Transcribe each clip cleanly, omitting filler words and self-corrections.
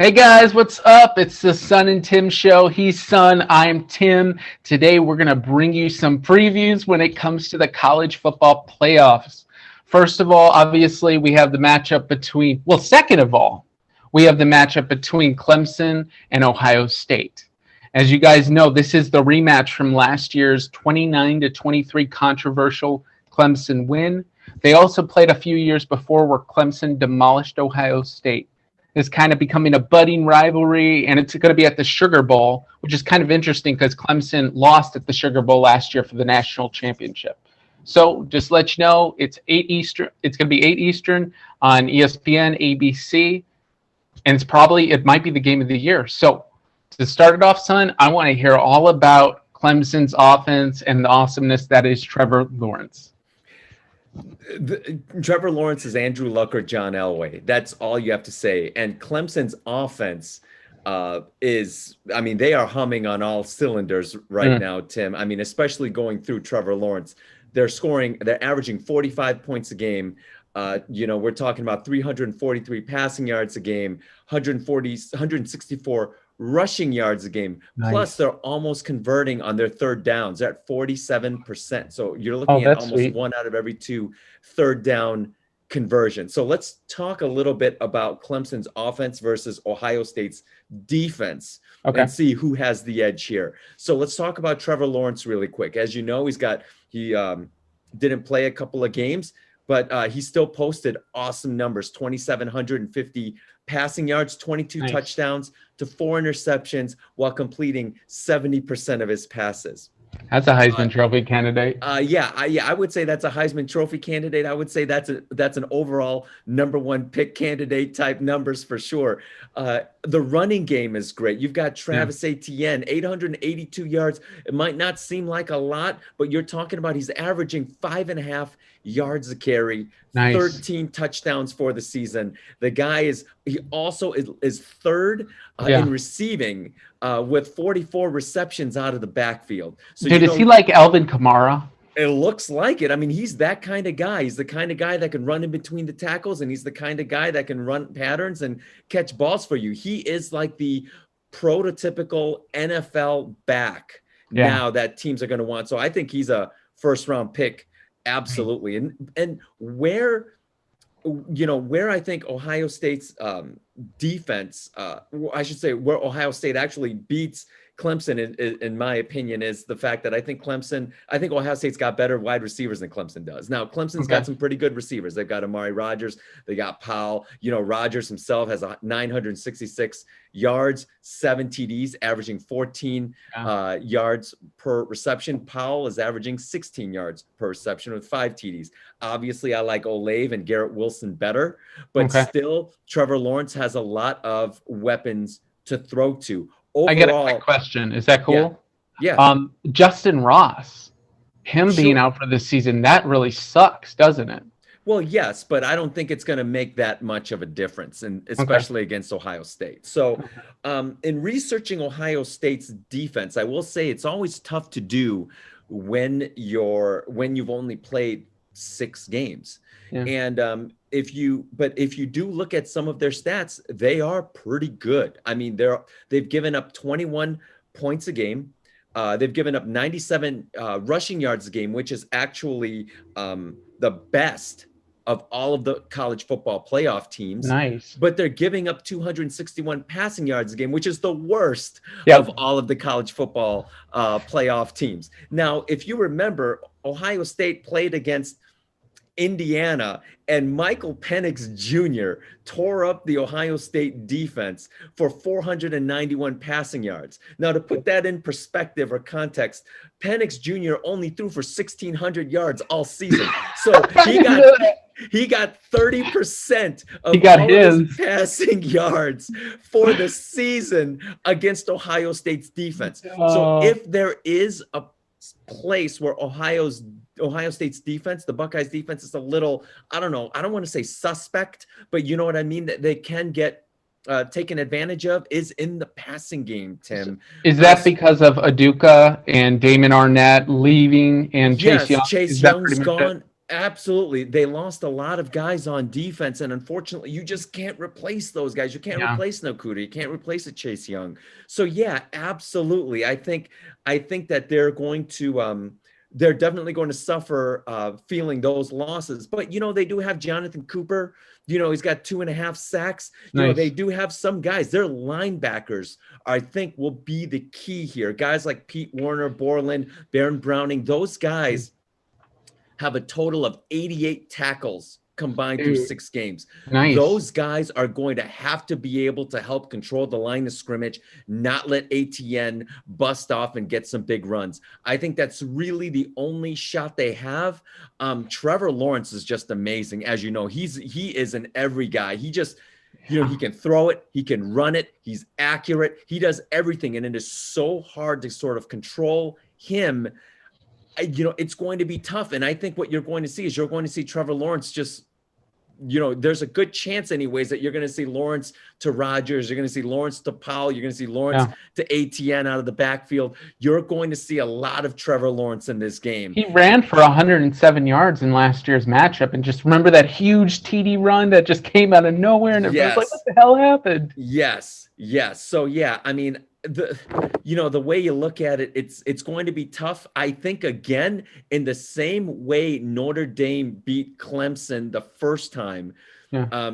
Hey guys, what's up? It's the Son and Tim show. He's Son, I'm Tim. Today we're going to bring you some previews when it comes to the college football playoffs. First of all, obviously, we have the matchup between, second of all, we have the matchup between Clemson and Ohio State. As you guys know, this is the rematch from last year's 29-23 controversial Clemson win. They also played a few years before where Clemson demolished Ohio State. Is kind of becoming a budding rivalry, and it's going to be at the Sugar Bowl, which is kind of interesting because Clemson lost at the Sugar Bowl last year for the national championship. So just let you know, it's 8 Eastern. It's going to be 8 Eastern on ESPN, ABC, and it might be the game of the year. So to start it off, Son, I want to hear all about Clemson's offense and the awesomeness that is Trevor Lawrence. Trevor Lawrence is Andrew Luck or John Elway. That's all you have to say. And Clemson's offense they are humming on all cylinders right now, Tim. I mean, especially going through Trevor Lawrence. They're averaging 45 points a game. We're talking about 343 passing yards a game, 164 rushing yards a game. Nice. Plus, they're almost converting on their third downs. They're at 47%. So you're looking at almost sweet. 1 out of every 2 third down conversions. So let's talk a little bit about Clemson's offense versus Ohio State's defense and see who has the edge here. So let's talk about Trevor Lawrence really quick. As you know, he didn't play a couple of games, but he still posted awesome numbers, 2,750 passing yards, 22 touchdowns to 4 interceptions while completing 70% of his passes. That's a Heisman Trophy candidate. I would say that's a Heisman Trophy candidate. I would say that's an overall number 1 pick candidate type numbers for sure. The running game is great. You've got Travis Etienne, 882 yards. It might not seem like a lot, but you're talking about he's averaging 5.5 yards a carry, 13 touchdowns for the season. The guy is third in receiving with 44 receptions out of the backfield. So is he like Alvin Kamara? It looks like it. I mean, he's that kind of guy. He's the kind of guy that can run in between the tackles, and he's the kind of guy that can run patterns and catch balls for you. He is like the prototypical NFL back now that teams are going to want. So I think he's a first-round pick. Absolutely. And where I think Ohio State's defense, where Ohio State actually beats Clemson, in my opinion, is the fact that I think Ohio State's got better wide receivers than Clemson does. Now, Clemson's got some pretty good receivers. They've got Amari Rodgers. They got Powell. Rodgers himself has 966 yards, 7 TDs, averaging 14 yards per reception. Powell is averaging 16 yards per reception with 5 TDs. Obviously, I like Olave and Garrett Wilson better, but still, Trevor Lawrence has a lot of weapons to throw to. Overall, I get a quick question. Is that cool? Yeah. Justin Ross, being out for this season, that really sucks, doesn't it? Well, yes, but I don't think it's going to make that much of a difference, and especially against Ohio State. So in researching Ohio State's defense, I will say it's always tough to do when you've only played 6 games. Yeah. And if you do look at some of their stats, they are pretty good. I mean, they've given up 21 points a game. They've given up 97 rushing yards a game, which is actually the best of all of the college football playoff teams. Nice. But they're giving up 261 passing yards a game, which is the worst of all of the college football playoff teams. Now, if you remember, Ohio State played against Indiana, and Michael Penix Jr. tore up the Ohio State defense for 491 passing yards. Now, to put that in perspective or context, Penix Jr. only threw for 1,600 yards all season. So he got 30% of all his passing yards for the season against Ohio State's defense. So if there is a place where Ohio State's defense, the Buckeyes defense, is a little, I don't want to say suspect, but you know what I mean, that they can get taken advantage of, is in the passing game, Tim. Is that because of Aduka and Damon Arnett leaving and Chase Young? Chase Young's gone. Absolutely. They lost a lot of guys on defense, and unfortunately, you just can't replace those guys. You can't Yeah. replace Nakuda. You can't replace a Chase Young. So yeah, absolutely. I think that they're definitely going to suffer feeling those losses. But they do have Jonathan Cooper. He's got 2.5 sacks. They Nice. do have some guys. Their linebackers, I think, will be the key here. Guys like Pete Warner, Borland, Baron Browning, those guys have a total of 88 tackles combined through Dude, 6 games. nice. Those guys are going to have to be able to help control the line of scrimmage, not let ATN bust off and get some big runs. I think that's really the only shot they have. Trevor Lawrence is just amazing. As you know, he is an every guy. He can throw it, he can run it, he's accurate, he does everything. And it is so hard to sort of control him. It's going to be tough. And I think what you're going to see is you're going to see Trevor Lawrence just, there's a good chance anyways that you're going to see Lawrence to Rodgers. You're going to see Lawrence to Powell. You're going to see Lawrence Yeah. to ATN out of the backfield. You're going to see a lot of Trevor Lawrence in this game. He ran for 107 yards in last year's matchup, and just remember that huge TD run that just came out of nowhere, and everyone's like, "What Yes. the hell happened?" Yes. Yes. So yeah, I mean, the way you look at it, it's going to be tough. I think again, in the same way Notre Dame beat Clemson the first time, Yeah.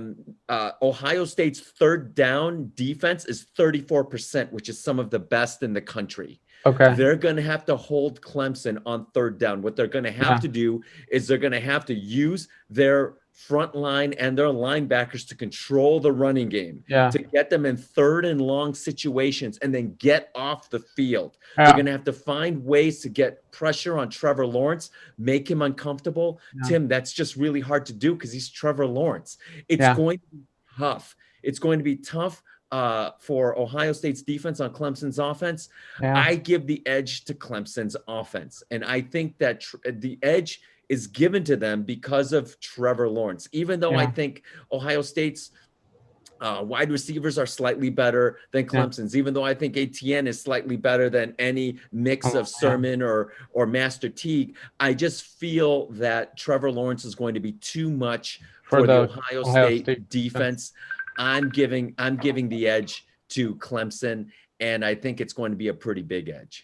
Ohio State's third down defense is 34%, which is some of the best in the country. Okay. They're going to have to hold Clemson on third down. What they're going to have Yeah. to do is they're going to have to use their front line and their linebackers to control the running game, Yeah. to get them in third and long situations and then get off the field. Yeah. They're going to have to find ways to get pressure on Trevor Lawrence, make him uncomfortable. Yeah. Tim, that's just really hard to do because he's Trevor Lawrence. It's Yeah. going to be tough. It's going to be tough for Ohio State's defense on Clemson's offense. Yeah. I give the edge to Clemson's offense. And I think that the edge is given to them because of Trevor Lawrence, even though I Yeah. think Ohio State's wide receivers are slightly better than Yeah. Clemson's, even though I think ATN is slightly better than any mix Oh, of Sermon or Master Teague. I just feel that Trevor Lawrence is going to be too much for the Ohio State defense. I'm giving the edge to Clemson, and I think it's going to be a pretty big edge.